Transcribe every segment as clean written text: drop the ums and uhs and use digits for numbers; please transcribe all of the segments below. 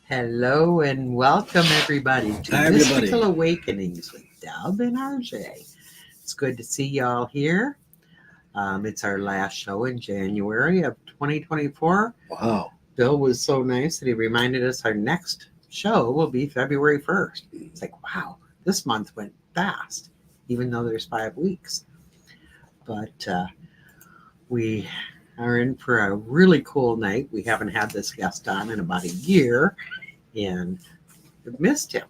Hello and welcome everybody to Mystical Awakenings with Deb and RJ. It's good to see y'all here. It's our last show in January of 2024. Wow. Bill was so nice that he reminded us our next show will be February 1st. It's like, wow, this month went fast, even though there's 5 weeks. But we are in for a really cool night. We haven't had this guest on in about a year and we've missed him.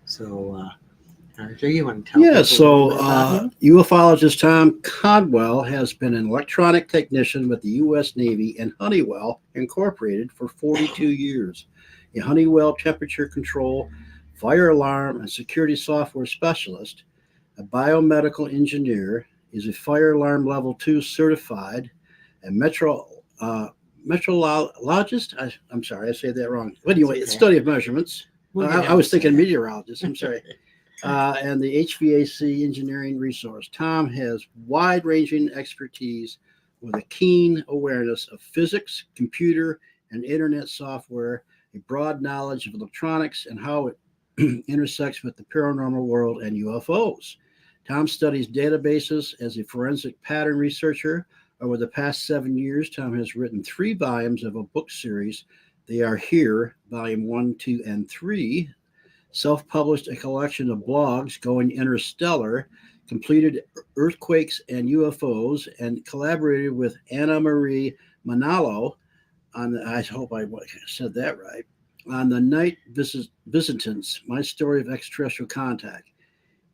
So, RJ, you want to tell people about him? UFOlogist Tom Conwell has been an electronic technician with the US Navy and Honeywell Incorporated for 42 years. A Honeywell Temperature Control, fire alarm, and security software specialist, a biomedical engineer, is a fire alarm level 2 certified, a metrologist. I'm sorry, I said that wrong. But anyway, it's study of measurements. I was thinking meteorologist. I'm sorry. And the HVAC Engineering resource. Tom has wide-ranging expertise with a keen awareness of physics, computer, and internet software, a broad knowledge of electronics and how it intersects with the paranormal world and UFOs. Tom studies databases as a forensic pattern researcher. Over the past 7 years, Tom has written 3 volumes of a book series. They are here, volume 1, 2, and 3. Self-published a collection of blogs, Going Interstellar, completed Earthquakes and UFOs, and collaborated with Anna Marie Manalo on I hope I said that right, on the Night Visitants, My Story of Extraterrestrial Contact.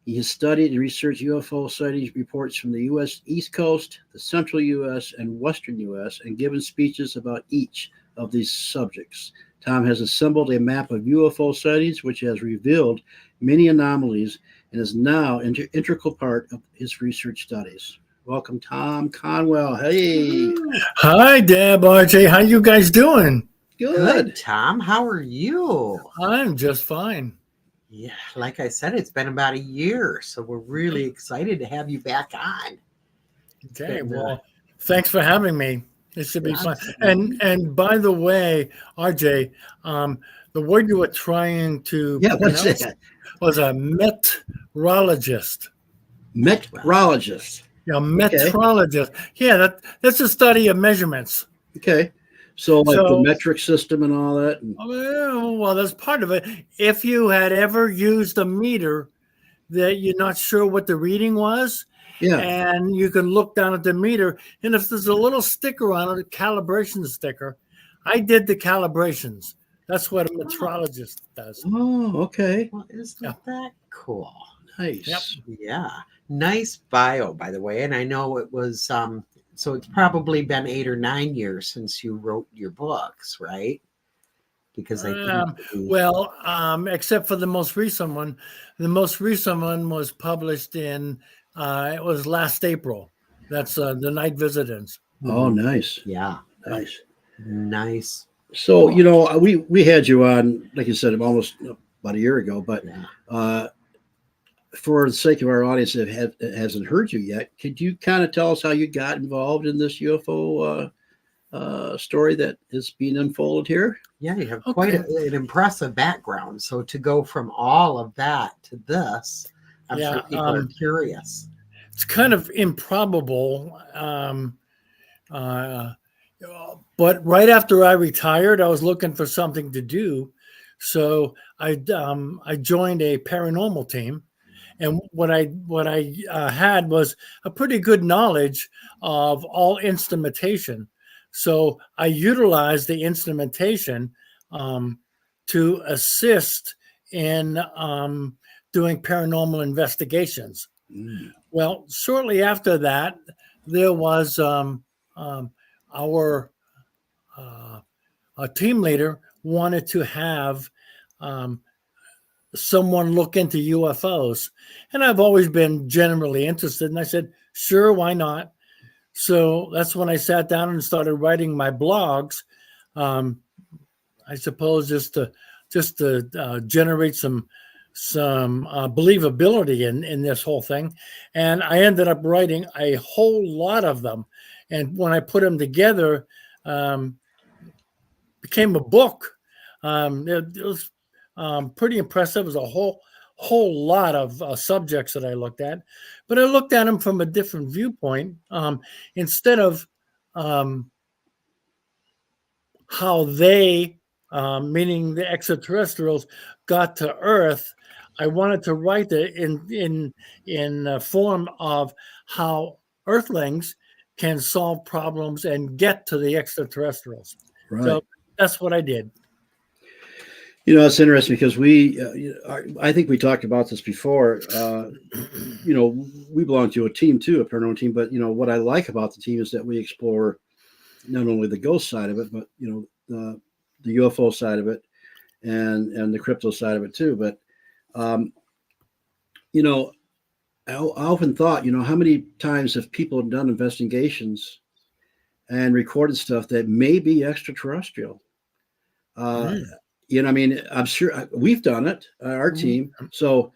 He has studied and researched UFO sightings reports from the U.S. East Coast, the Central U.S., and Western U.S., and given speeches about each of these subjects. Tom has assembled a map of UFO sightings, which has revealed many anomalies and is now an integral part of his research studies. Welcome, Tom Conwell. Hey. Hi, Deb, RJ. How you guys doing? Good, Tom. How are you? I'm just fine. Yeah, like I said, it's been about a year, so we're really excited to have you back on. Okay, well, thanks for having me. It should be fun. And by the way, RJ, the word you were trying to pronounce was a metrologist. Metrologist. Yeah, metrologist. Okay. Yeah, that's a study of measurements. Okay. So the metric system and all that? Well, that's part of it. If you had ever used a meter that you're not sure what the reading was, and you can look down at the meter, and if there's a little sticker on it, a calibration sticker, I did the calibrations. That's what a metrologist does. Oh, okay. Well, isn't that cool? Nice. Yep. Yeah. Nice bio, by the way. And I know it was... so it's probably been 8 or 9 years since you wrote your books, right? Because except for the most recent one. The most recent one was published in, it was last April. That's the Night Visitants. Oh, nice. Yeah. Nice. So, we had you on, like you said, almost about a year ago, but for the sake of our audience that hasn't heard you yet, could you kind of tell us how you got involved in this UFO story that is being unfolded here? Yeah, you have quite an impressive background. So to go from all of that to this, I'm sure people are curious. It's kind of improbable. But right after I retired, I was looking for something to do. So I joined a paranormal team. And what I had was a pretty good knowledge of all instrumentation. So I utilized the instrumentation to assist in doing paranormal investigations. Mm. Well, shortly after that, there was our team leader wanted to have um, someone look into UFOs. And I've always been generally interested. And I said, sure, why not? So that's when I sat down and started writing my blogs. I suppose just to generate some believability in this whole thing. And I ended up writing a whole lot of them. And when I put them together, became a book. It was pretty impressive. It was a whole lot of subjects that I looked at, but I looked at them from a different viewpoint. Instead of how they, meaning the extraterrestrials, got to Earth, I wanted to write it in a form of how Earthlings can solve problems and get to the extraterrestrials. Right. So that's what I did. It's interesting because I think we talked about this before. We belong to a team too, a paranormal team. But what I like about the team is that we explore not only the ghost side of it, but the UFO side of it, and the crypto side of it too. But I often thought, how many times have people done investigations and recorded stuff that may be extraterrestrial? I'm sure we've done it, our team. So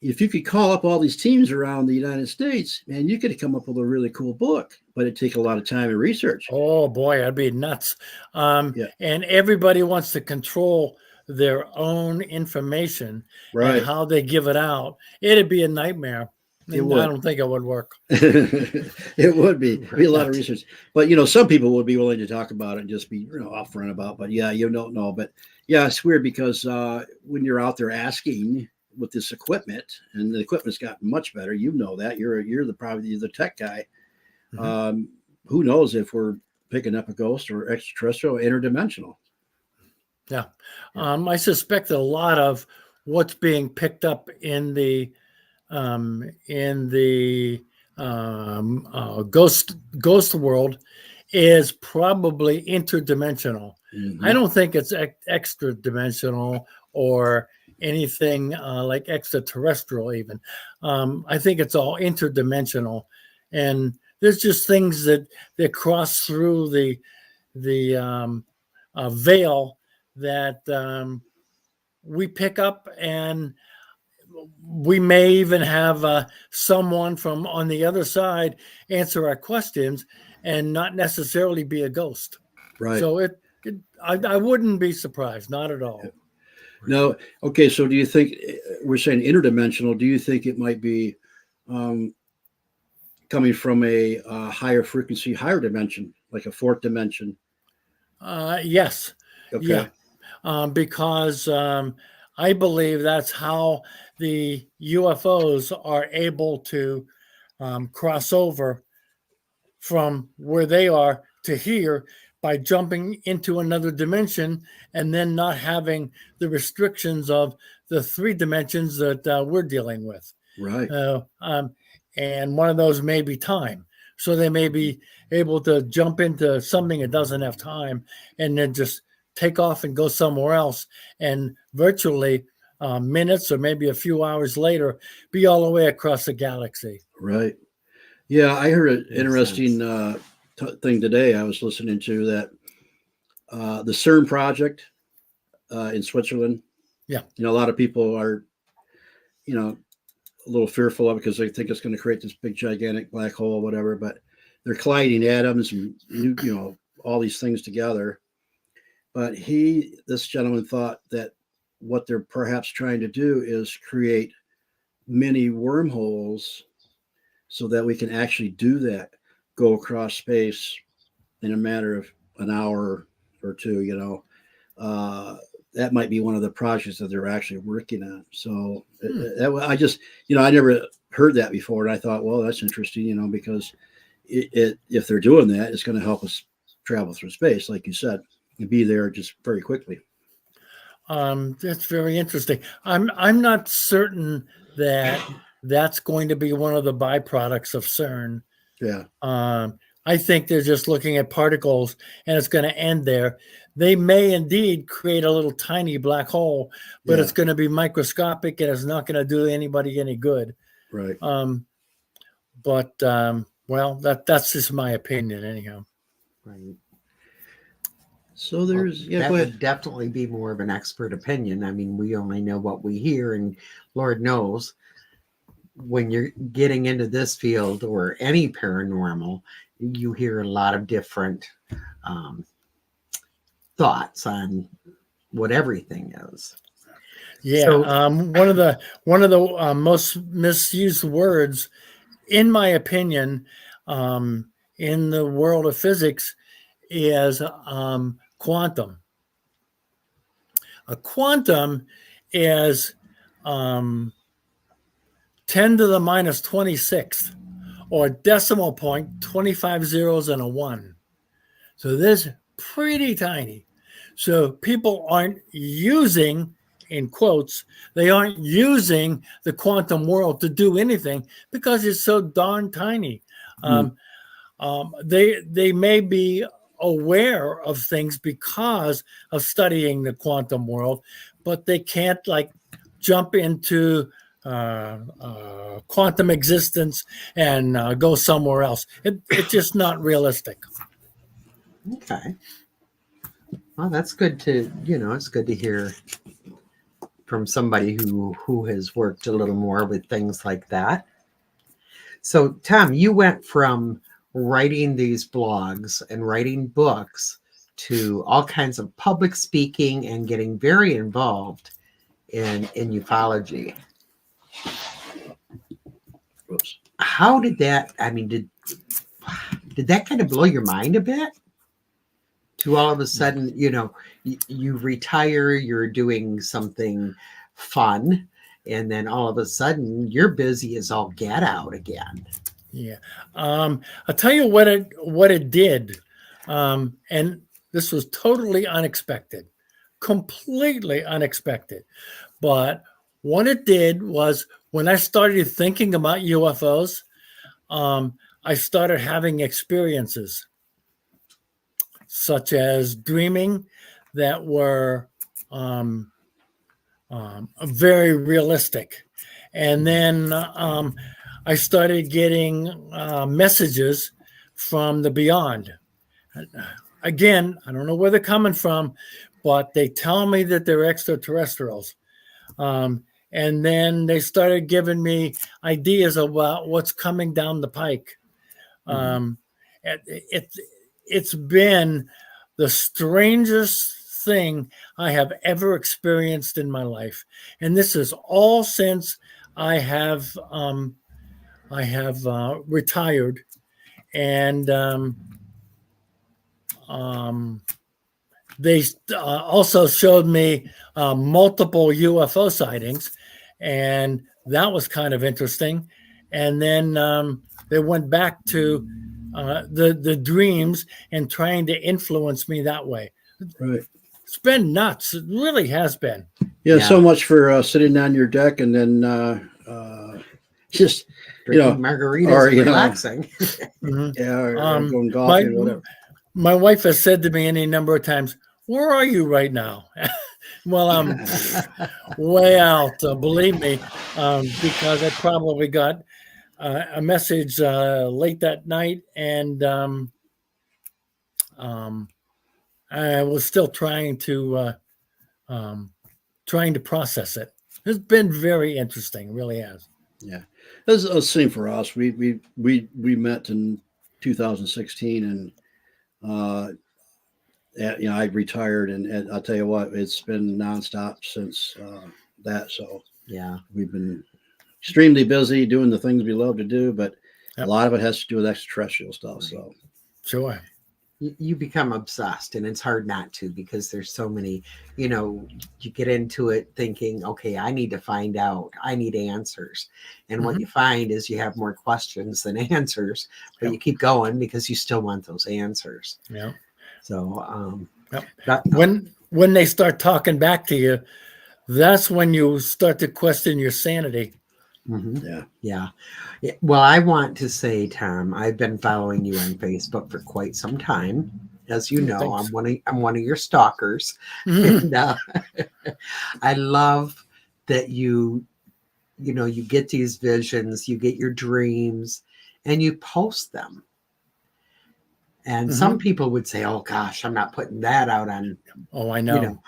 if you could call up all these teams around the United States, man, you could come up with a really cool book, but it'd take a lot of time and research. Oh boy, that'd be nuts. Yeah. And everybody wants to control their own information Right. and how they give it out. It'd be a nightmare. It would. I don't think it would work. It would be. It'd be a lot of research. But some people would be willing to talk about it and just be upfront about. But yeah, you don't know. But yeah, it's weird because when you're out there asking with this equipment, and the equipment's gotten much better. That you're probably the tech guy. Mm-hmm. Who knows if we're picking up a ghost or extraterrestrial or interdimensional? Yeah. I suspect that a lot of what's being picked up in the ghost world is probably interdimensional. Mm-hmm. I don't think it's extra dimensional or anything like extraterrestrial even. I think it's all interdimensional, and there's just things that cross through the veil that we pick up, and we may even have someone from on the other side answer our questions and not necessarily be a ghost. Right. So I wouldn't be surprised, not at all. No. Okay. So do you think, we're saying interdimensional, do you think it might be coming from a higher frequency, higher dimension, like a fourth dimension? Yes. Okay. Yeah. Because I believe that's how the UFOs are able to cross over from where they are to here by jumping into another dimension and then not having the restrictions of the 3 dimensions that we're dealing with. Right. And one of those may be time. So they may be able to jump into something that doesn't have time and then just take off and go somewhere else, and virtually minutes or maybe a few hours later be all the way across the galaxy. Right. Yeah, I heard an interesting thing today. I was listening to that the CERN project in Switzerland. Yeah. A lot of people are, a little fearful of it because they think it's going to create this big gigantic black hole or whatever, but they're colliding atoms and all these things together. But this gentleman thought that what they're perhaps trying to do is create many wormholes so that we can actually do that, go across space in a matter of an hour or two, that might be one of the projects that they're actually working on. So I just, I never heard that before. And I thought, well, that's interesting, because if they're doing that, it's going to help us travel through space, like you said, and be there just very quickly. That's very interesting. I'm not certain that that's going to be one of the byproducts of CERN. Yeah. I think they're just looking at particles, and it's going to end there. They may indeed create a little tiny black hole, but it's going to be microscopic, and it's not going to do anybody any good. Right. Well, that's just my opinion, anyhow. Right. So there's that would definitely be more of an expert opinion. I mean, we only know what we hear, and Lord knows when you're getting into this field or any paranormal, you hear a lot of different thoughts on what everything is. Yeah. So, one of the most misused words, in my opinion, in the world of physics, is quantum. A quantum is 10 to the minus 26th, or decimal point, 25 zeros and a 1. So this is pretty tiny. So people aren't using, in quotes, they aren't using the quantum world to do anything because it's so darn tiny. They may be aware of things because of studying the quantum world, but they can't jump into quantum existence and go somewhere else. It's just not realistic. Okay. Well, that's good to, it's good to hear from somebody who has worked a little more with things like that. So, Tom, you went from writing these blogs and writing books to all kinds of public speaking and getting very involved in ufology. Oops. How did that, did that kind of blow your mind a bit? To all of a sudden, you retire, you're doing something fun, and then all of a sudden you're busy as all get out again. Yeah. I'll tell you what it did. And this was totally unexpected, completely unexpected. But what it did was, when I started thinking about UFOs, I started having experiences such as dreaming that were very realistic. And then I started getting messages from the beyond. Again, I don't know where they're coming from, but they tell me that they're extraterrestrials. And then they started giving me ideas about what's coming down the pike. It's been the strangest thing I have ever experienced in my life. And this is all since I have retired. And they also showed me multiple UFO sightings, and that was kind of interesting. And then they went back to the dreams and trying to influence me that way. Right. It's been nuts. It really has been. Yeah. So much for sitting on your deck and then just drinking margaritas, or relaxing. Yeah, or going golfing, whatever. My wife has said to me any number of times, "Where are you right now?" Well, I'm way out, believe me, because I probably got a message late that night, and I was still trying to process it. It's been very interesting, it really has. Yeah, that's the same for us. We met in 2016, and I retired, and I'll tell you what, it's been nonstop since that. So yeah, we've been extremely busy doing the things we love to do, but a lot of it has to do with extraterrestrial stuff. So sure. you become obsessed, and it's hard not to, because there's so many, you get into it thinking, okay, I need to find out, I need answers. And what you find is you have more questions than answers, but you keep going because you still want those answers. Yeah. So when they start talking back to you, that's when you start to question your sanity. Yeah. Well, I want to say, Tom, I've been following you on Facebook for quite some time. As you know, Thanks. I'm one of your stalkers. And I love that you get these visions, you get your dreams, and you post them. And some people would say, "Oh gosh, I'm not putting that out on." Oh, I know.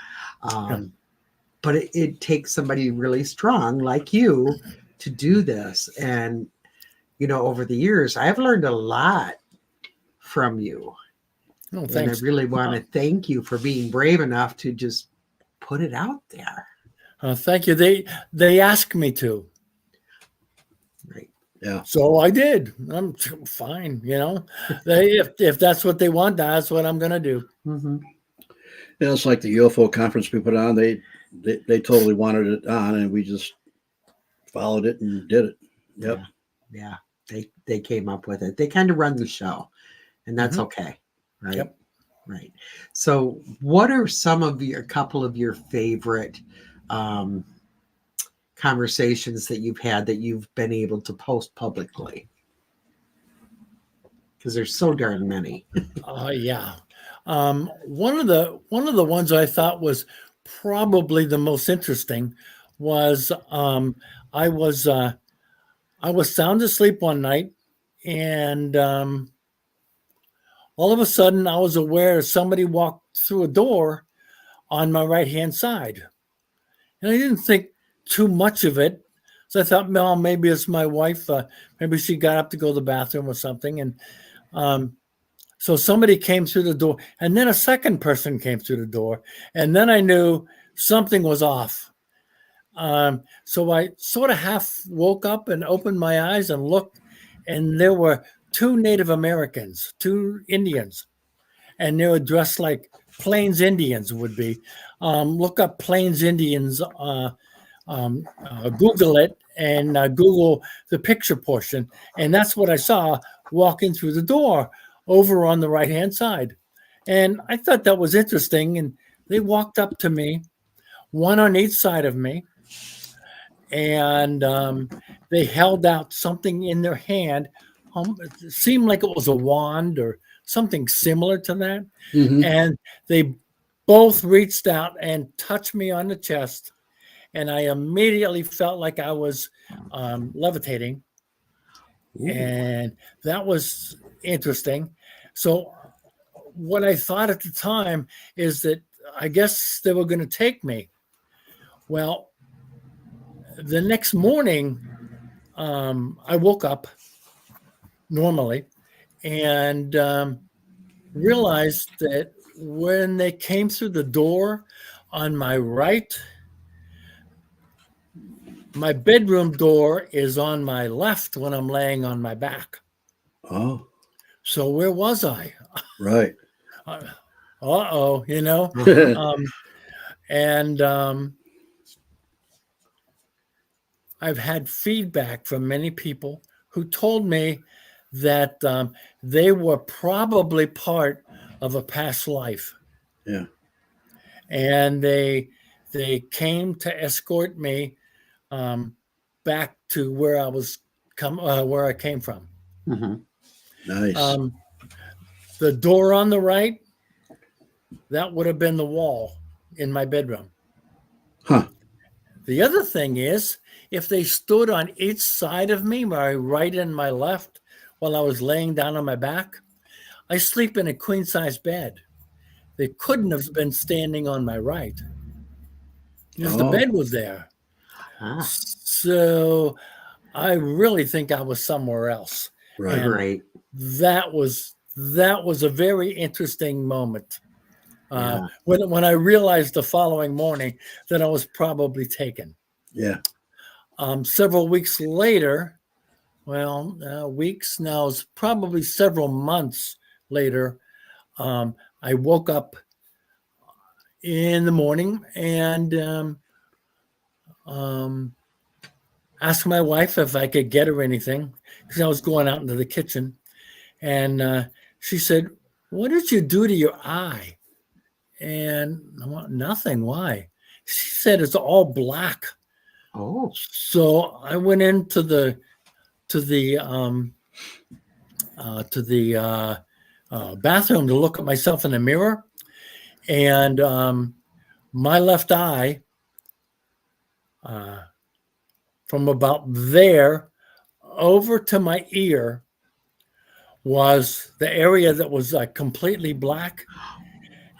But it takes somebody really strong like you to do this. And over the years, I've learned a lot from you. Oh, thanks. And I really want to thank you for being brave enough to just put it out there. Thank you. They asked me to. Right. Yeah. So I did. I'm fine. If that's what they want, that's what I'm going to do. Yeah, it's like the UFO conference we put on. They totally wanted it on, and we just followed it and did it. Yep. Yeah. They came up with it. They kind of run the show, and that's okay. Right. Yep. Right. So what are a couple of your favorite conversations that you've had that you've been able to post publicly? Because there's so darn many. Yeah. One of the ones I thought was probably the most interesting was I was sound asleep one night, and all of a sudden I was aware somebody walked through a door on my right hand side, and I didn't think too much of it. So I thought, well, maybe it's my wife. Maybe she got up to go to the bathroom or something, and so somebody came through the door, and then a second person came through the door, and then I knew something was off. So I sort of half woke up and opened my eyes and looked, and there were two Native Americans, two Indians, and they were dressed like Plains Indians would be. Look up Plains Indians, Google it, and Google the picture portion, and that's what I saw walking through the door over on the right-hand side. And I thought that was interesting. And they walked up to me, one on each side of me, and they held out something in their hand. It seemed like it was a wand or something similar to that. And they both reached out and touched me on the chest. And I immediately felt like I was levitating. Ooh. And that was interesting. So what I thought at the time is that I guess they were going to take me. Well, the next morning, I woke up normally and realized that when they came through the door on my right, my bedroom door is on my left when I'm laying on my back. Oh. So where was I? Right. And I've had feedback from many people who told me that they were probably part of a past life. Yeah. And they came to escort me back to where I was where I came from. Nice. The door on the right, that would have been the wall in my bedroom. Huh. The other thing is, if they stood on each side of me, my right and my left, while I was laying down on my back, I sleep in a queen-size bed. They couldn't have been standing on my right because the bed was there. So I really think I was somewhere else. Right. And Right. That was a very interesting moment. When I realized the following morning that I was probably taken. Yeah. Several weeks later, weeks now, it's probably several months later, I woke up in the morning and asked my wife if I could get her anything because I was going out into the kitchen. And she said, "What did you do to your eye?" And I went, "Nothing. Why?" She said, "It's all black." Oh. So I went into the bathroom to look at myself in the mirror, and my left eye, from about there over to my ear, was the area that was completely black.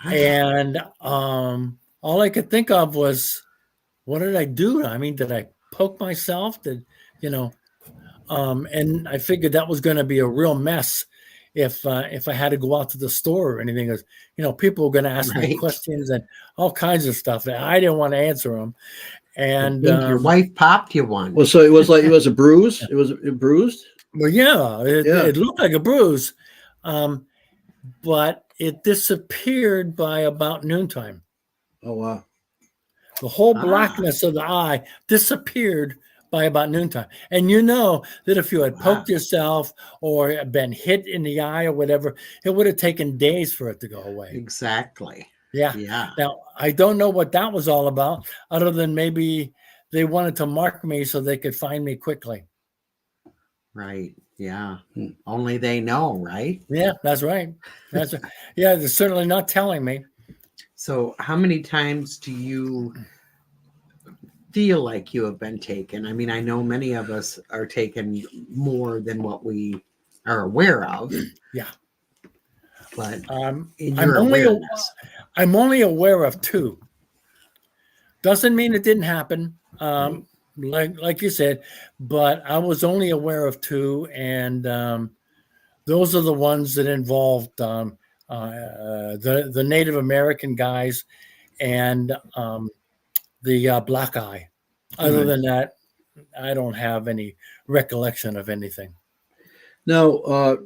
And all I could think of was, what did I do? I mean, did I poke myself? And I figured that was going to be a real mess if I had to go out to the store or anything. Because, people were going to ask me questions and all kinds of stuff that I didn't want to answer them. And your wife popped you one. Well, so it was a bruise. It was bruised. Well, yeah, it looked like a bruise, but it disappeared by about noontime. Oh, wow. The whole blackness of the eye disappeared by about noontime. And you know that if you had poked yourself or been hit in the eye or whatever, it would have taken days for it to go away. Exactly. Yeah. Now, I don't know what that was all about, other than maybe they wanted to mark me so they could find me quickly. Right. Yeah. Only they know, right? Yeah, that's right. Yeah, they're certainly not telling me. So how many times do you feel like you have been taken? I mean, I know many of us are taken more than what we are aware of. Yeah. But in your awareness. I'm only aware of 2. Doesn't mean it didn't happen, like you said, but I was only aware of 2, and those are the ones that involved the Native American guys and the black eye. Other than that, I don't have any recollection of anything. Now,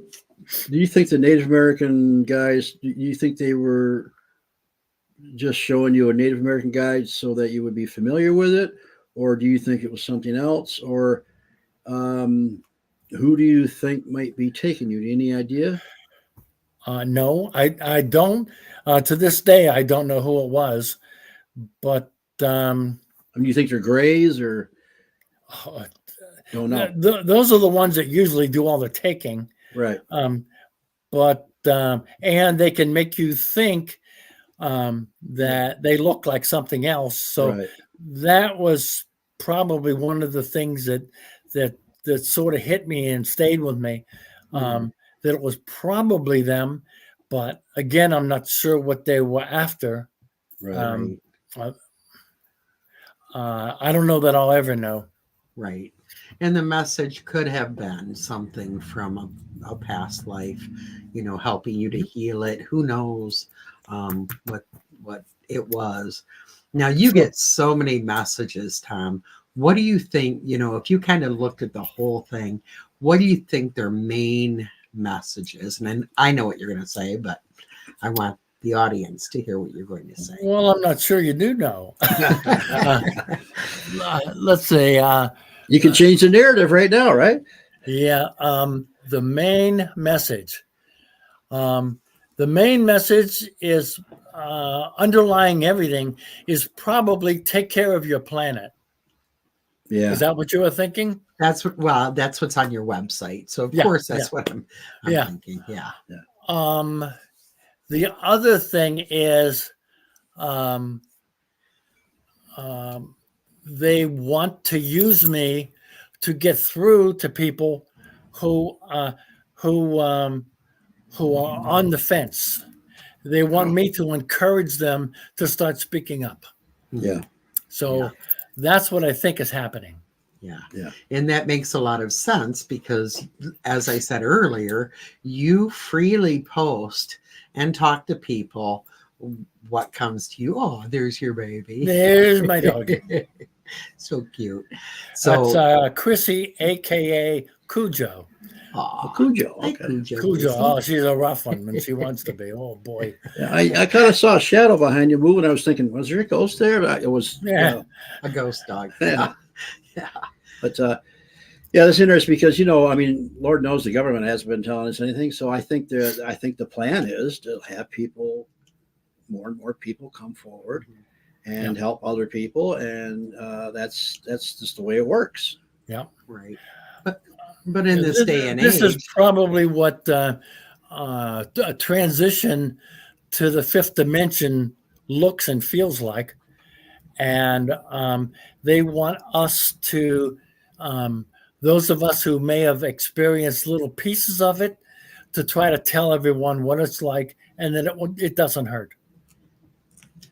do you think the Native American guys, do you think they were just showing you a Native American guide so that you would be familiar with it? Or do you think it was something else? Or who do you think might be taking you? Any idea? No, I don't. To this day, I don't know who it was. But I mean, you think they're grays or? Don't know. Those are the ones that usually do all the taking. Right. But and they can make you think that they look like something else. So that was probably one of the things that sort of hit me and stayed with me. That it was probably them, but again, I'm not sure what they were after. Right. I don't know that I'll ever know. Right. And the message could have been something from a past life, helping you to heal it. Who knows what it was. Now, you get so many messages, Tom. What do you think, if you kind of looked at the whole thing, what do you think their main message is? And I know what you're going to say, but I want the audience to hear what you're going to say. Well, I'm not sure you do know. Let's say... you can change the narrative right now, right? Yeah. The main message. The main message is underlying everything is probably take care of your planet. Yeah. Is that what you were thinking? That's what's on your website. So of course that's what I'm thinking. Yeah. The other thing is they want to use me to get through to people who are on the fence. They want me to encourage them to start speaking up. Yeah. So that's what I think is happening. Yeah. And that makes a lot of sense because, as I said earlier, you freely post and talk to people. What comes to you? Oh, there's your baby. There's my dog. So cute. So that's Chrissy, aka Cujo. Aw, Cujo. hi, Okay. Cujo. Oh, she's a rough one when she wants to be. Oh boy. Yeah, I kind of saw a shadow behind you moving. I was thinking, was there a ghost there? It was. Yeah. A ghost dog. Yeah. Yeah. But yeah, that's interesting because I mean, Lord knows the government hasn't been telling us anything. So I think the plan is to have more and more people come forward and help other people, and that's just the way it works. Yeah. Right. But in this day and age, this is probably what a transition to the fifth dimension looks and feels like. And they want us to, those of us who may have experienced little pieces of it, to try to tell everyone what it's like, and then it doesn't hurt.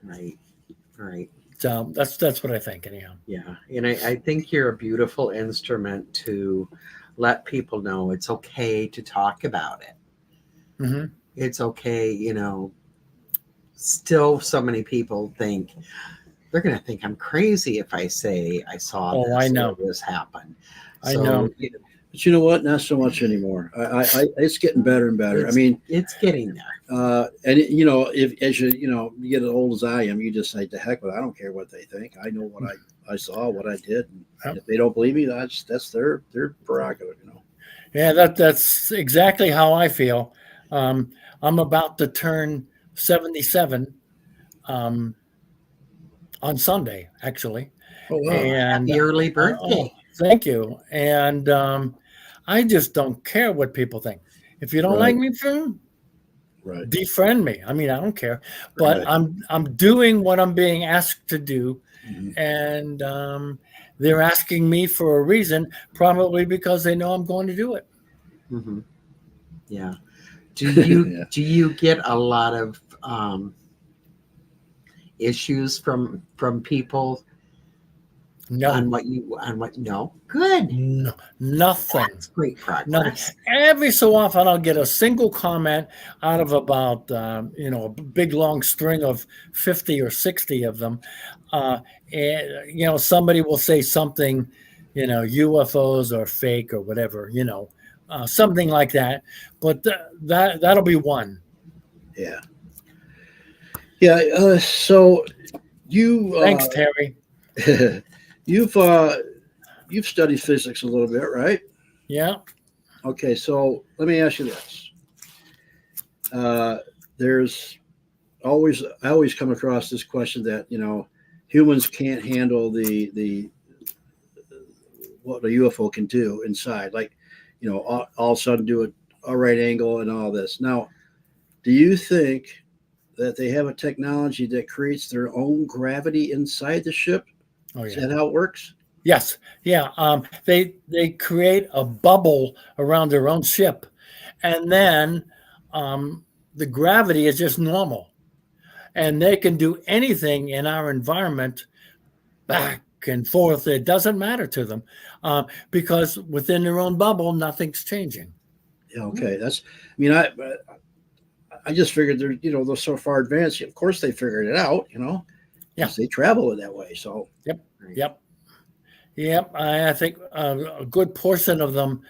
Right. Right. So that's what I think, anyhow. Yeah. And I think you're a beautiful instrument to let people know it's okay to talk about it. Mm-hmm. It's okay, still so many people think they're going to think I'm crazy if I say I saw this I know. or this happen. I know. But you know what? Not so much anymore. It's getting better and better. I mean, it's getting there. And if as you get as old as I am, you just say, "The heck with it. I don't care what they think. I know what I saw, what I did. And if they don't believe me, that's their prerogative." Yeah, that's exactly how I feel. I'm about to turn 77 on Sunday, actually. Oh wow! And Happy early birthday! Thank you. And I just don't care what people think. If you don't like me, defriend me. I mean, I don't care. But I'm doing what I'm being asked to do, and they're asking me for a reason, probably because they know I'm going to do it. Mm-hmm. Yeah. Do you get a lot of issues from people? No. No. Good. No, nothing. That's great progress. Nothing. Every so often I'll get a single comment out of about a big long string of 50 or 60 of them. And somebody will say something, UFOs are fake or whatever, something like that. But that'll be one. Yeah. Yeah. So you. Thanks, Terry. You've studied physics a little bit, right? Yeah. Okay, so let me ask you this. I always come across this question that humans can't handle the what a UFO can do inside, like all of a sudden do a right angle and all this. Now, do you think that they have a technology that creates their own gravity inside the ship? Oh, yeah. Is that how it works? Yes. Yeah. They create a bubble around their own ship, and then the gravity is just normal, and they can do anything in our environment back and forth. It doesn't matter to them because within their own bubble, nothing's changing. Yeah. Okay. I just figured they're so far advanced. Of course, they figured it out. Yeah. They travel it that way. So. Yep. I think a good portion of them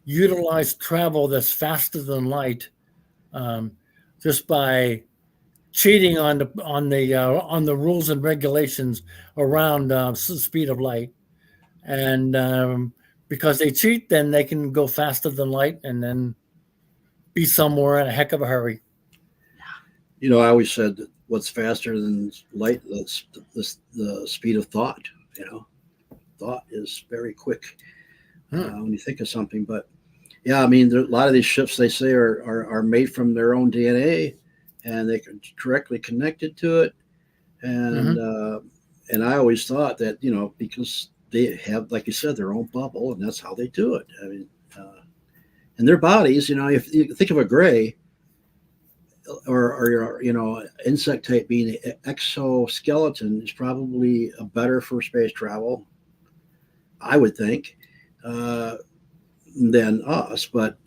utilize travel that's faster than light, just by cheating on the rules and regulations around speed of light, and because they cheat, then they can go faster than light and then be somewhere in a heck of a hurry. I always said that what's faster than light? That's the speed of thought. Thought is very quick when you think of something. But yeah, I mean, a lot of these ships they say are made from their own DNA, and they can directly connected to it. And and I always thought that because they have, like you said, their own bubble, and that's how they do it. I mean, and their bodies, if you think of a gray, or insect type being an exoskeleton is probably better for space travel, I would think, than us. But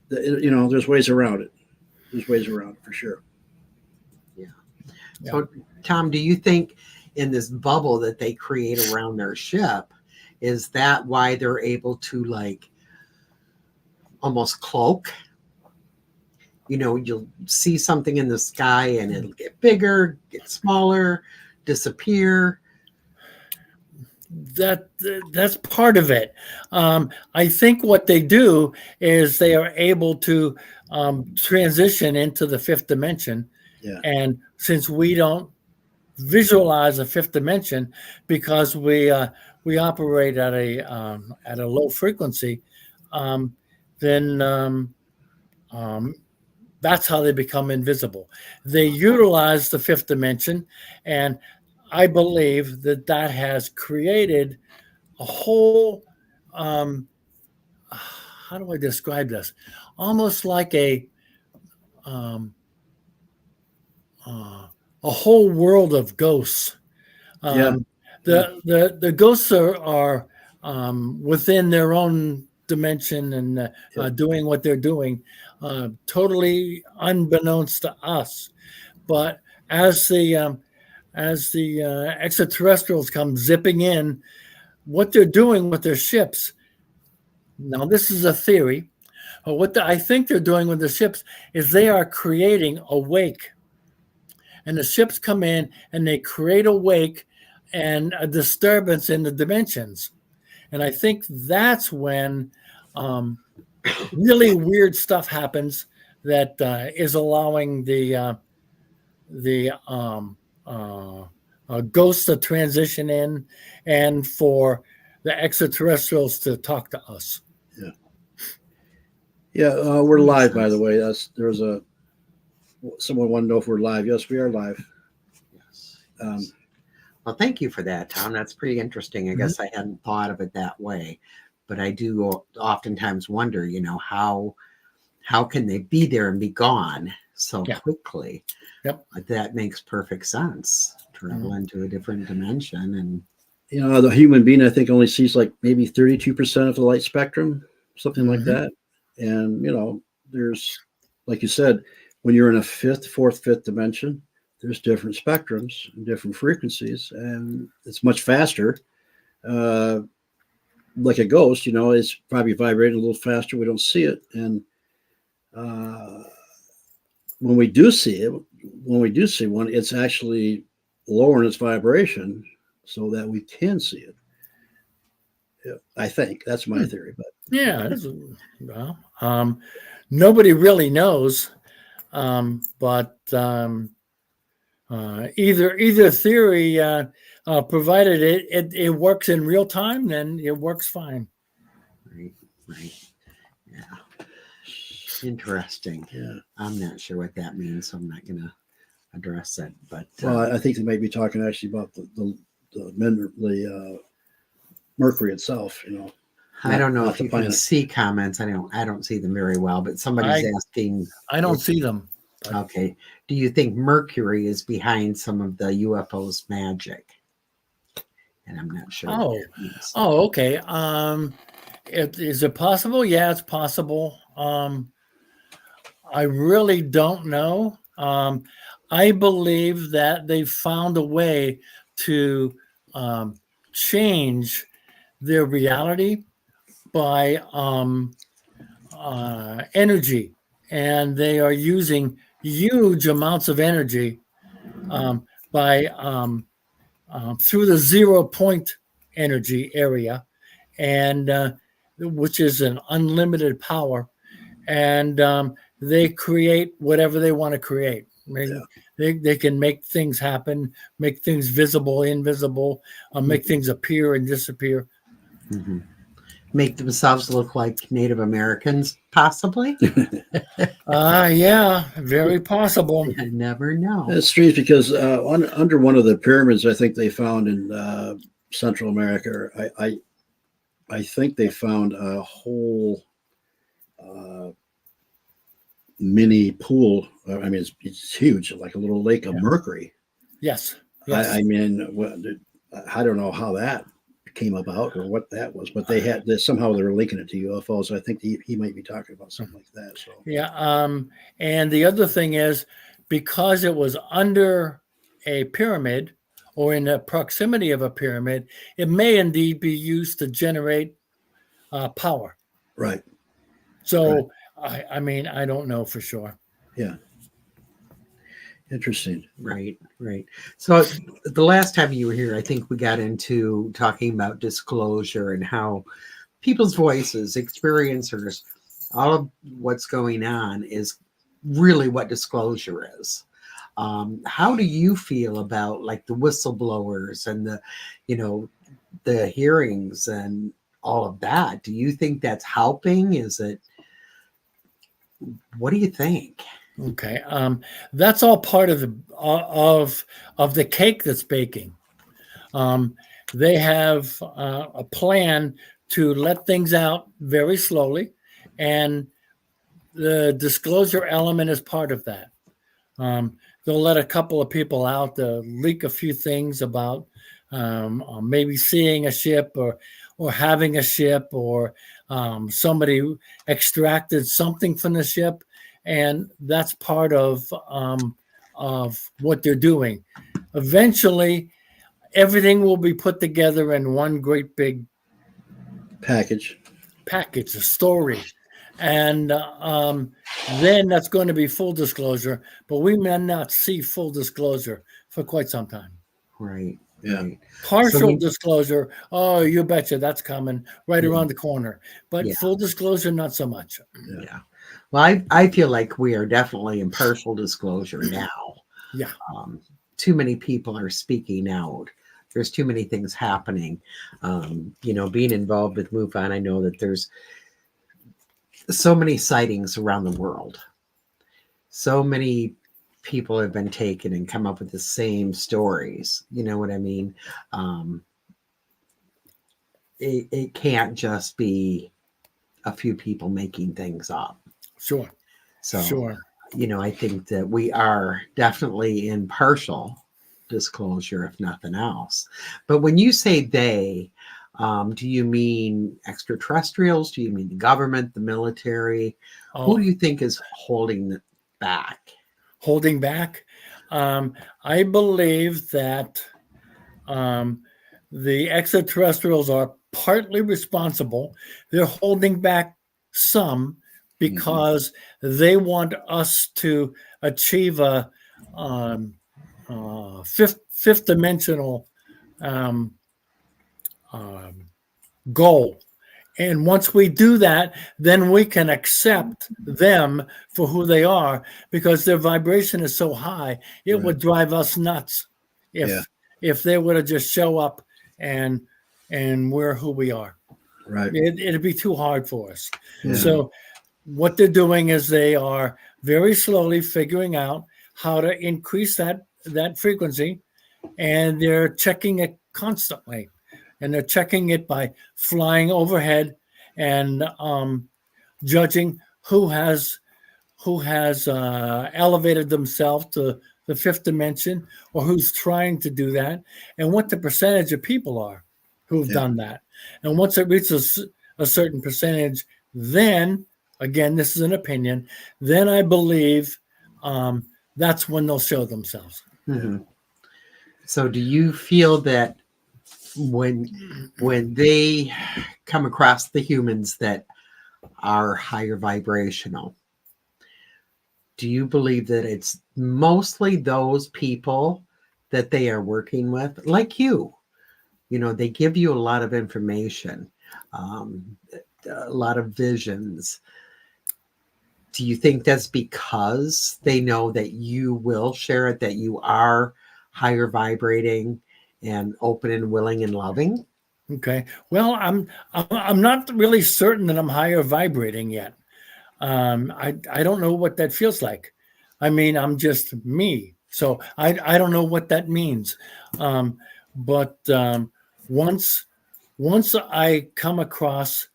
there's ways around it. There's ways around it for sure. Yeah. So, Tom, do you think in this bubble that they create around their ship, Is that why they're able to like almost cloak? You know, you'll see something in the sky and it'll get bigger, get smaller, disappear. That's part of it. I think what they do is they are able to transition into the fifth dimension. Yeah. And since we don't visualize a fifth dimension because we operate at a low frequency, then that's how they become invisible. They utilize the fifth dimension, and I believe that has created a whole, how do I describe this? Almost like a whole world of ghosts. The ghosts are within their own dimension and doing what they're doing, totally unbeknownst to us. But as the extraterrestrials come zipping in, what they're doing with their ships. Now, this is a theory. But I think they're doing with the ships is they are creating a wake. And the ships come in and they create a wake and a disturbance in the dimensions. And I think that's when really weird stuff happens that is allowing the ghosts to transition in and for the extraterrestrials to talk to us. Yeah, we're live, by the way. There's someone wanted to know if we're live. Yes, we are live. Yes. Well, thank you for that, Tom. That's pretty interesting. I guess I hadn't thought of it that way, but I do oftentimes wonder, you know, how can they be there and be gone so quickly? Yep. But that makes perfect sense. Travel into a different dimension. And you know, the human being, I think, only sees like maybe 32% of the light spectrum, something like that. And, you know, there's, like you said, when you're in a fourth, fifth dimension, there's different spectrums and different frequencies, and it's much faster. Like a ghost, you know, it's probably vibrating a little faster. We don't see it. And when we do see one, it's actually lowering its vibration so that we can see it. Yeah, I think that's my theory. But yeah, well, nobody really knows. But either theory, provided it works in real time, then it works fine. Right. Yeah. Interesting. Yeah. I'm not sure what that means, so I'm not going to address it. But well, I think they may be talking actually about the Mercury itself. You know, I don't know if you can see comments. I don't see them very well, but somebody's asking. I don't see them. Okay. Do you think Mercury is behind some of the UFOs magic? And I'm not sure. Oh, okay. Is it possible? Yeah, it's possible. I really don't know. I believe that they found a way to change their reality by energy, and they are using huge amounts of energy by through the 0 point energy area, and which is an unlimited power, and they create whatever they want to create. They can make things happen, make things visible, invisible, make things appear and disappear. Mm-hmm. Make themselves look like Native Americans, possibly. Yeah, very possible. You never know. It's strange because under one of the pyramids, I think they found in Central America, I think they found a whole mini pool. I mean, it's huge, like a little lake of mercury. Yes. I mean, I don't know how that came about or what that was, but somehow they were linking it to UFOs. I think he might be talking about something like that. So and the other thing is, because it was under a pyramid or in the proximity of a pyramid, it may indeed be used to generate power. Right. So, I mean, I don't know for sure. Yeah. Interesting. Right. So the last time you were here, I think we got into talking about disclosure and how people's voices, experiencers, all of what's going on is really what disclosure is. How do you feel about like the whistleblowers and the hearings and all of that? Do you think that's helping? What do you think? Okay, that's all part of the cake that's baking. They have a plan to let things out very slowly, and the disclosure element is part of that. They'll let a couple of people out to leak a few things about maybe seeing a ship or having a ship, or somebody extracted something from the ship, and that's part of what they're doing. Eventually, everything will be put together in one great big package, a story. And then that's going to be full disclosure, but we may not see full disclosure for quite some time. Right. Yeah. Right. Partial disclosure, oh, you betcha, that's coming right around the corner. But full disclosure, not so much. Yeah. Well, I feel like we are definitely in partial disclosure now. Yeah. Too many people are speaking out. There's too many things happening. Being involved with MUFON, I know that there's so many sightings around the world. So many people have been taken and come up with the same stories. You know what I mean? It can't just be a few people making things up. Sure. So, sure. I think that we are definitely in partial disclosure, if nothing else. But when you say they, do you mean extraterrestrials? Do you mean the government, the military? Who do you think is holding back? Holding back? I believe that the extraterrestrials are partly responsible. They're holding back some because they want us to achieve a fifth dimensional goal. And once we do that, then we can accept them for who they are, because their vibration is so high, it would drive us nuts if they were to just show up and we're who we are. Right. It'd be too hard for us. Yeah. So what they're doing is they are very slowly figuring out how to increase that frequency, and they're checking it constantly. And they're checking it by flying overhead and judging who has elevated themselves to the fifth dimension, or who's trying to do that, and what the percentage of people are who've done that. And once it reaches a certain percentage, then, again, this is an opinion, then I believe that's when they'll show themselves. Mm-hmm. So do you feel that when they come across the humans that are higher vibrational, do you believe that it's mostly those people that they are working with, like you? They give you a lot of information, a lot of visions. Do you think that's because they know that you will share it, that you are higher vibrating and open and willing and loving? Okay. Well, I'm not really certain that I'm higher vibrating yet. I don't know what that feels like. I mean, I'm just me, so I don't know what that means. But once I come across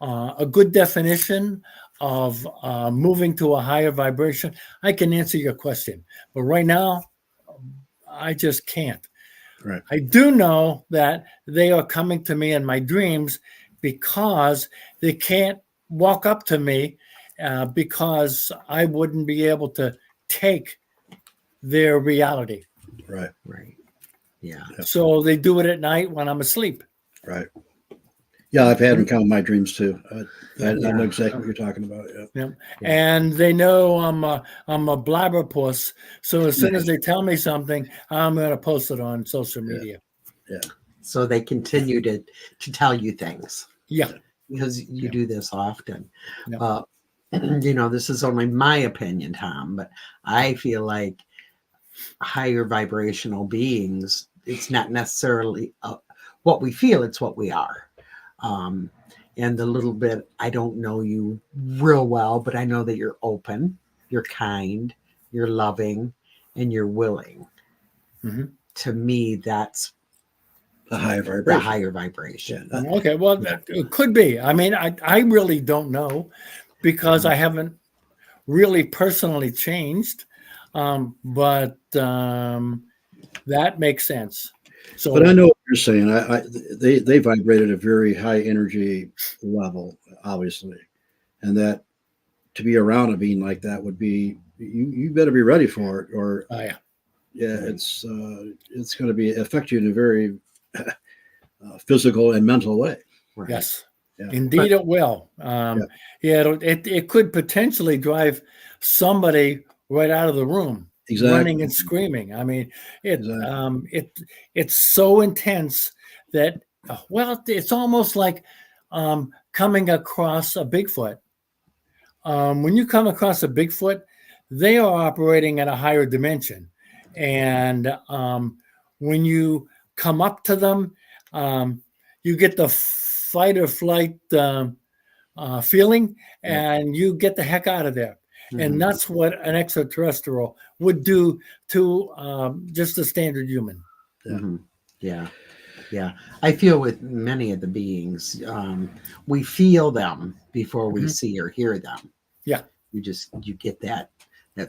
a good definition of moving to a higher vibration, I can answer your question. But right now, I just can't. Right. I do know that they are coming to me in my dreams because they can't walk up to me because I wouldn't be able to take their reality. Right. Right. Yeah. So they do it at night when I'm asleep. Right. Yeah, I've had them come in my dreams too. I Yeah. know exactly what you're talking about. Yeah. Yeah. Yeah. And they know I'm a blabberpuss. So as soon as they tell me something, I'm going to post it on social media. Yeah. So they continue to tell you things. Yeah. Because you do this often. Yeah. This is only my opinion, Tom, but I feel like higher vibrational beings, it's not necessarily what we feel, it's what we are. And the little bit, I don't know you real well, but I know that you're open, you're kind, you're loving, and you're willing. Mm-hmm. To me, that's the higher vibration. The higher vibration. Yeah. Okay. Well, it could be. I mean, I really don't know because I haven't really personally changed. But that makes sense. So, but I know what you're saying. They vibrate at a very high energy level, obviously, and that to be around a being like that would be you better be ready for it, or it's going to affect you in a very physical and mental way. Right. Yes, indeed, it will. It could potentially drive somebody right out of the room. Exactly. Running and screaming. I mean, it's so intense that it's almost like coming across a Bigfoot. When you come across a Bigfoot, they are operating at a higher dimension, and when you come up to them, you get the fight or flight feeling, and you get the heck out of there. Mm-hmm. And that's what an extraterrestrial would do to just a standard human. Mm-hmm. Yeah. I feel with many of the beings, we feel them before we see or hear them. Yeah. You get that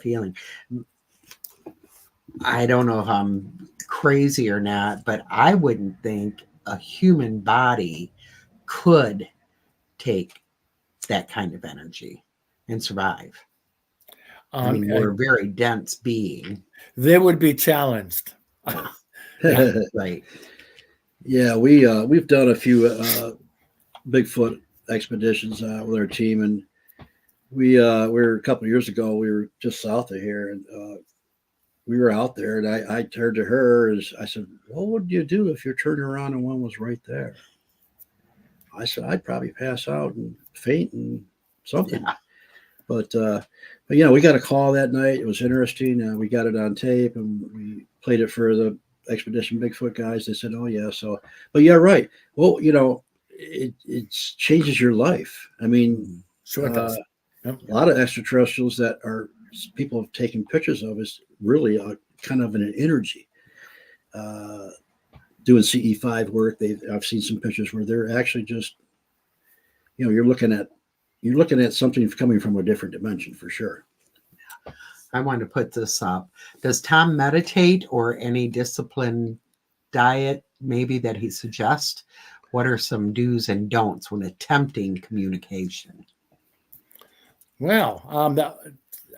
feeling. I don't know if I'm crazy or not, but I wouldn't think a human body could take that kind of energy and survive. I mean, we're a very dense being. They would be challenged. Right. Yeah, we've done a few Bigfoot expeditions with our team, and we were a couple of years ago. We were just south of here, and we were out there. And I turned to her and I said, "What would you do if you're turning around and one was right there?" I said, "I'd probably pass out and faint and something." Yeah. But we got a call that night. It was interesting. We got it on tape, and we played it for the Expedition Bigfoot guys. They said, "Oh yeah." So, but yeah, right. Well, it changes your life. I mean, sure it does. A lot of extraterrestrials that people have taken pictures of is really kind of an energy. Doing CE5 work, I've seen some pictures where they're actually just, you're looking at something coming from a different dimension for sure. I want to put this up. Does Tom meditate or any disciplined diet maybe that he suggests? What are some do's and don'ts when attempting communication? Well,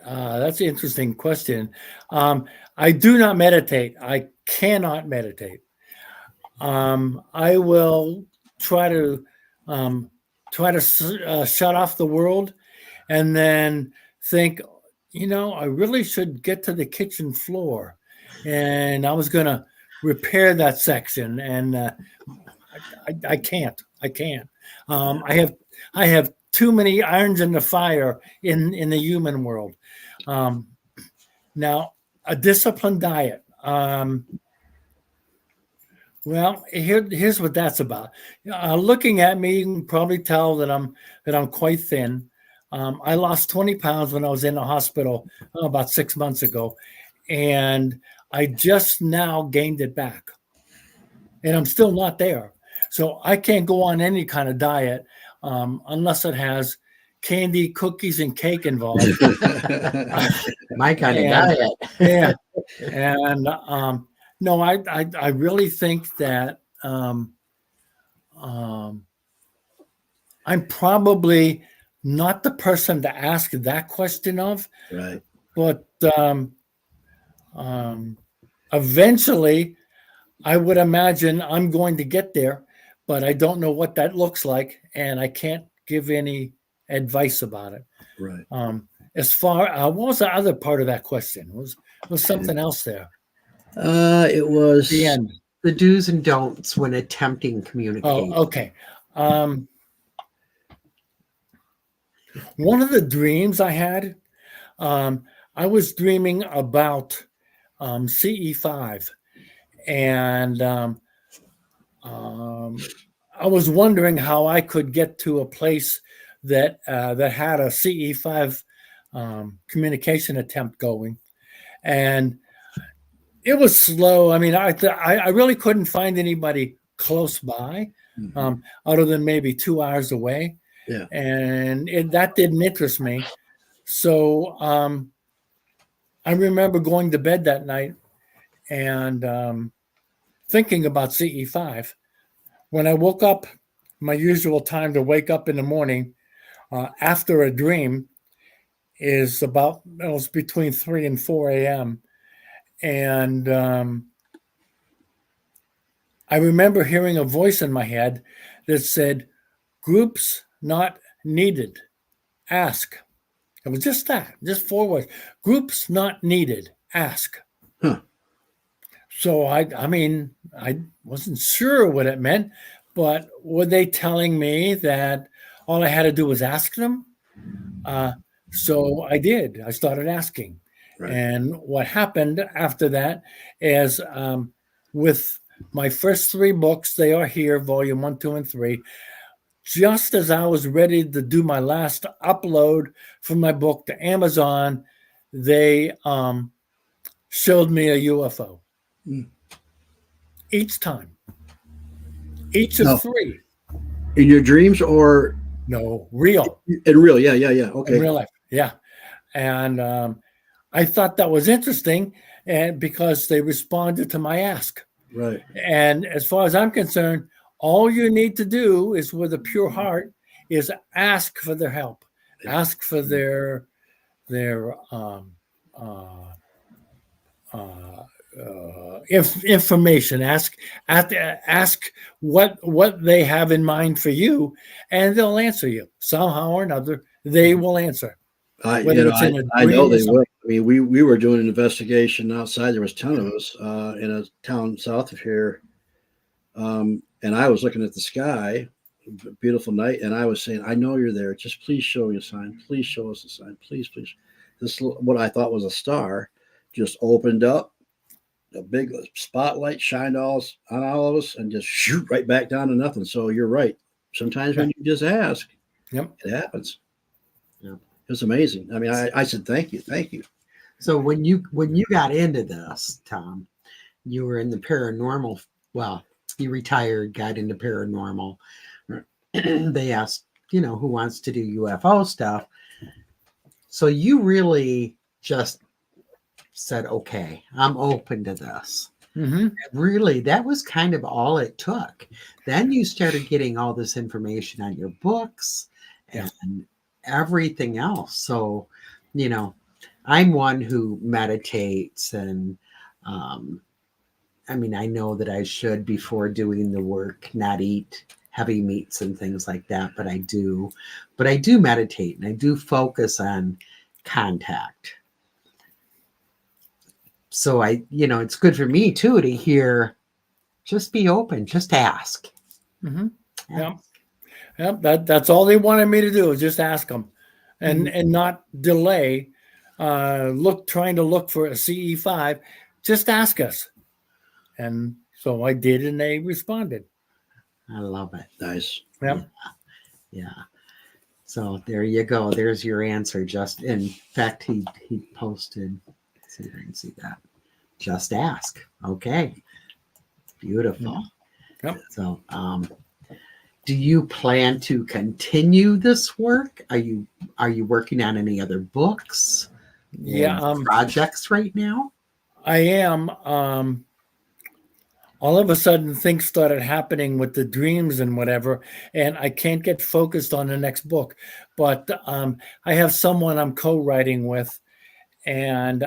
that's an interesting question. I do not meditate. I cannot meditate. I will try to shut off the world and then think, I really should get to the kitchen floor, and I was going to repair that section, and I can't. I have too many irons in the fire in the human world. Now, a disciplined diet. Well, here's what that's about. Looking at me, you can probably tell that I'm quite thin. I lost 20 pounds when I was in the hospital about 6 months ago, and I just now gained it back, and I'm still not there. So I can't go on any kind of diet unless it has candy, cookies, and cake involved. My kind of diet. Yeah, and no, I really think that I'm probably not the person to ask that question of. Right. But eventually I would imagine I'm going to get there, but I don't know what that looks like, and I can't give any advice about it. Right. As far, what was the other part of that question? Was something else there? It was The end. The do's and don'ts when attempting communication. Oh, okay. One of the dreams I had, I was dreaming about CE5, and I was wondering how I could get to a place that had a CE5 communication attempt going, and it was slow. I mean, I really couldn't find anybody close by, other than maybe 2 hours away. Yeah. And that didn't interest me. So I remember going to bed that night and thinking about CE5. When I woke up, my usual time to wake up in the morning after a dream is about, it was between 3 and 4 a.m. And I remember hearing a voice in my head that said, "Groups not needed. Ask." It was just that, just 4 words. "Groups not needed. Ask." Huh. So I mean, I wasn't sure what it meant, but were they telling me that all I had to do was ask them? So I did. I started asking. Right. And what happened after that is, with my first 3 books, they are here, volume 1, 2, and 3. Just as I was ready to do my last upload from my book to Amazon, they showed me a UFO. Each time. Each of 3. In your dreams or? No, real. In real, yeah. Okay. In real life, yeah. And I thought that was interesting, and because they responded to my ask. Right. And as far as I'm concerned, all you need to do is, with a pure heart, is ask for their help, ask for their information, ask what they have in mind for you, and they'll answer you somehow or another. They will answer. I know they will. I mean, we were doing an investigation outside. There was 10 of us in a town south of here, and I was looking at the sky, beautiful night, and I was saying, "I know you're there. Just please show me a sign. Please show us a sign. Please, please." This, what I thought was a star, just opened up. A big spotlight shined on all of us, and just shoot right back down to nothing. So you're right. Sometimes when you just ask, it happens. Yeah. It's amazing. I mean, I said, thank you. So when you got into this, Tom, you were in the paranormal. Well, you retired, got into paranormal. They asked, who wants to do UFO stuff. So you really just said, "Okay, I'm open to this." And really, that was kind of all it took. Then you started getting all this information on your books and everything else. So, I'm one who meditates, and I mean, I know that I should, before doing the work, not eat heavy meats and things like that, but I do meditate, and I do focus on contact. So it's good for me too to hear, just be open, just ask. Yeah. That's all they wanted me to do, is just ask them, and not delay. Trying to look for a CE5. Just ask us. And so I did, and they responded. I love it. Nice. Yeah. So there you go. There's your answer. Just, in fact, he posted. See if I can see that. Just ask. Okay. Beautiful. Yep. So, do you plan to continue this work? Are you working on any other books? Projects right now? I am. All of a sudden, things started happening with the dreams and whatever, and I can't get focused on the next book. But I have someone I'm co-writing with, and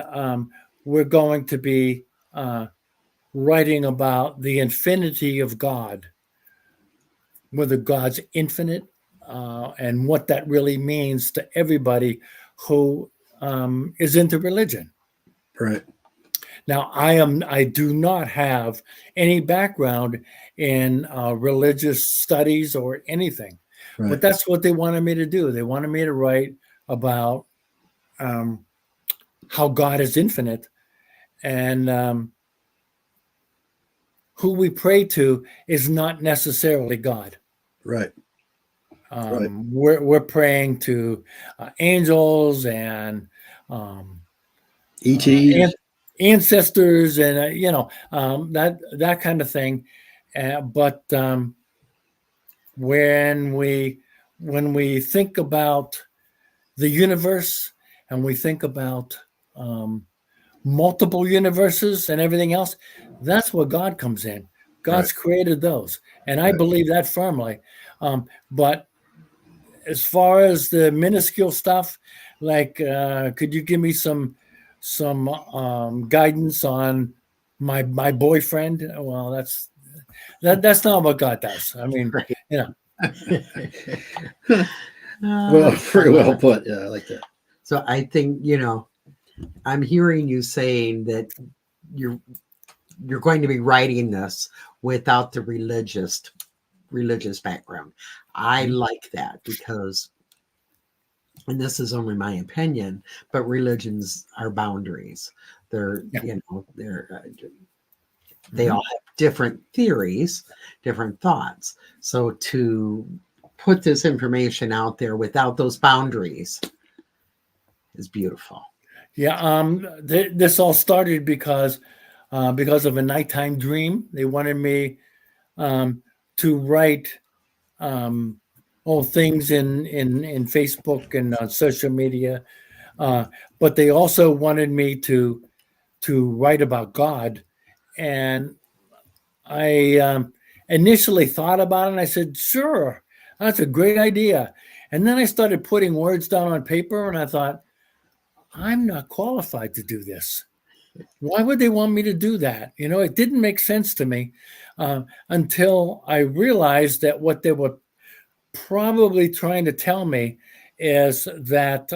we're going to be writing about the infinity of God, whether God's infinite, and what that really means to everybody who is into religion. Right. Now, I do not have any background in religious studies or anything, Right. but that's what they wanted me to do. They wanted me to write about how God is infinite, and who we pray to is not necessarily God. Right. Right. We're praying to angels and ETs, ancestors, and that kind of thing. But when we think about the universe, and we think about multiple universes and everything else, that's where God comes in. God's created those, and I believe that firmly. But as far as the minuscule stuff, like could you give me some guidance on my boyfriend? Well, that's not what God does. I mean, well, very well put. Yeah, I like that. So I think, I'm hearing you saying that you're going to be writing this without the religious background. I like that because, and this is only my opinion, but religions are boundaries. They're, they all have different theories, different thoughts. So to put this information out there without those boundaries is beautiful. Yeah. This all started because of a nighttime dream. They wanted me to write things in Facebook and on social media, but they also wanted me to write about God. And I initially thought about it, and I said, sure, that's a great idea. And then I started putting words down on paper, and I thought, I'm not qualified to do this. Why would they want me to do that? It didn't make sense to me until I realized that what they were probably trying to tell me is that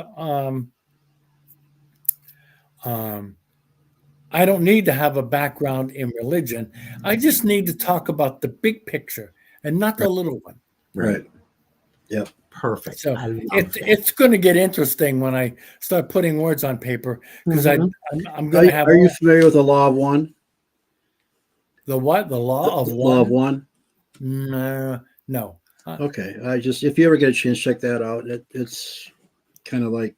I don't need to have a background in religion. I just need to talk about the big picture and not the little one. Right. Yep. Perfect. So it's going to get interesting when I start putting words on paper, because I'm going to have. Are you familiar with the law of one? The what? The law of one? Law of one? No. Okay. If you ever get a chance, check that out. It's kind of like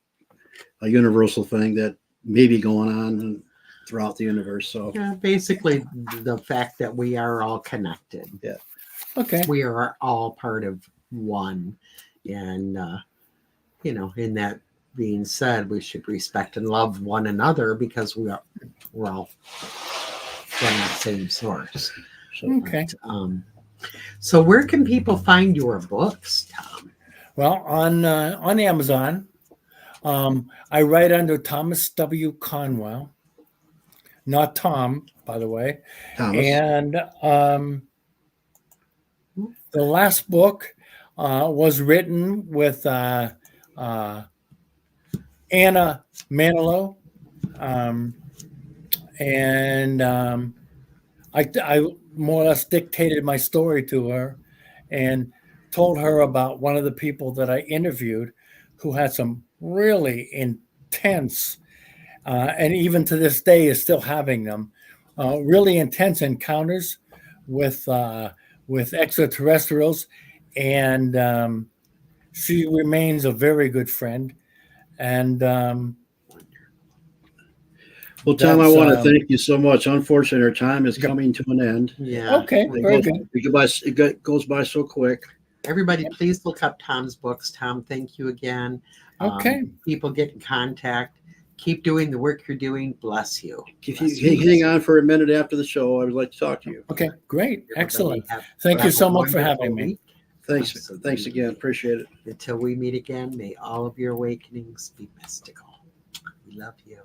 a universal thing that may be going on throughout the universe. So basically the fact that we are all connected. Yeah. Okay. We are all part of one. And, in that being said, we should respect and love one another because we're all from the same source. Okay. So where can people find your books, Tom? Well, on Amazon, I write under Thomas W. Conwell, not Tom, by the way. Thomas. And the last book was written with Anna Manalo, and I more or less dictated my story to her and told her about one of the people that I interviewed who had some really intense, and even to this day is still having them, really intense encounters with extraterrestrials. And she remains a very good friend. And well, Tom, I want to thank you so much. Unfortunately, our time is coming to an end. Yeah. Okay. Very good. It goes by so quick. Everybody, please look up Tom's books. Tom, thank you again. Okay. People get in contact. Keep doing the work you're doing. Bless you. If you hang on for a minute after the show, I would like to talk to you. Okay. Great. Excellent. Have Thank you so a much for wonderful having me. week. Thanks. Absolutely. Thanks again. Appreciate it. Until we meet again, may all of your awakenings be mystical. We love you.